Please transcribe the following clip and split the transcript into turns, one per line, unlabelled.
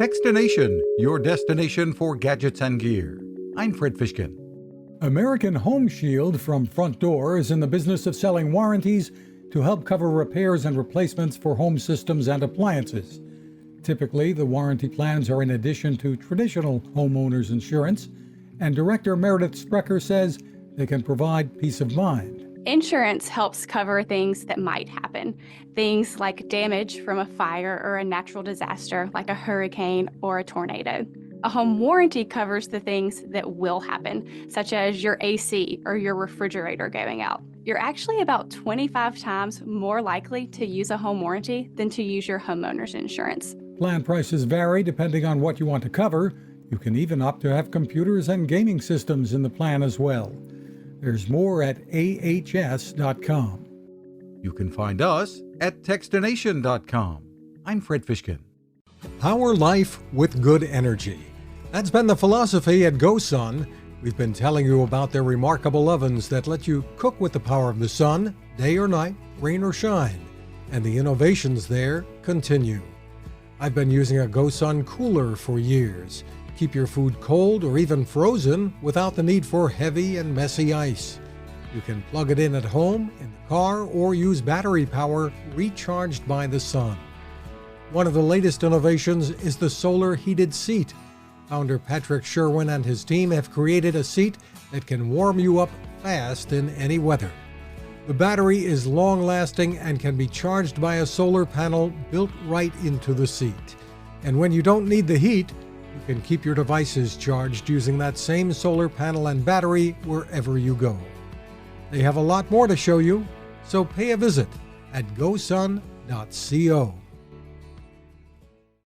Fishkin-Techstination, your destination for gadgets and gear. I'm Fred Fishkin.
American Home Shield from Front Door is in the business of selling warranties to help cover repairs and replacements for home systems and appliances. Typically, the warranty plans are in addition to traditional homeowners insurance, and Director Meredith Sprecher says they can provide peace of mind.
Insurance helps cover things that might happen. Things like damage from a fire or a natural disaster like a hurricane or a tornado. A home warranty covers the things that will happen, such as your AC or your refrigerator going out. You're actually about 25 times more likely to use a home warranty than to use your homeowner's insurance.
Plan prices vary depending on what you want to cover. You can even opt to have computers and gaming systems in the plan as well. There's more at ahs.com.
You can find us at Techstination.com. I'm Fred Fishkin.
Power life with good energy. That's been the philosophy at GoSun. We've been telling you about their remarkable ovens that let you cook with the power of the sun, day or night, rain or shine. And the innovations there continue. I've been using a GoSun cooler for years. Keep your food cold or even frozen without the need for heavy and messy ice. You can plug it in at home, in the car, or use battery power recharged by the sun. One of the latest innovations is the solar heated seat. Founder Patrick Sherwin and his team have created a seat that can warm you up fast in any weather. The battery is long-lasting and can be charged by a solar panel built right into the seat. And when you don't need the heat, you can keep your devices charged using that same solar panel and battery wherever you go. They have a lot more to show you, so pay a visit at gosun.co.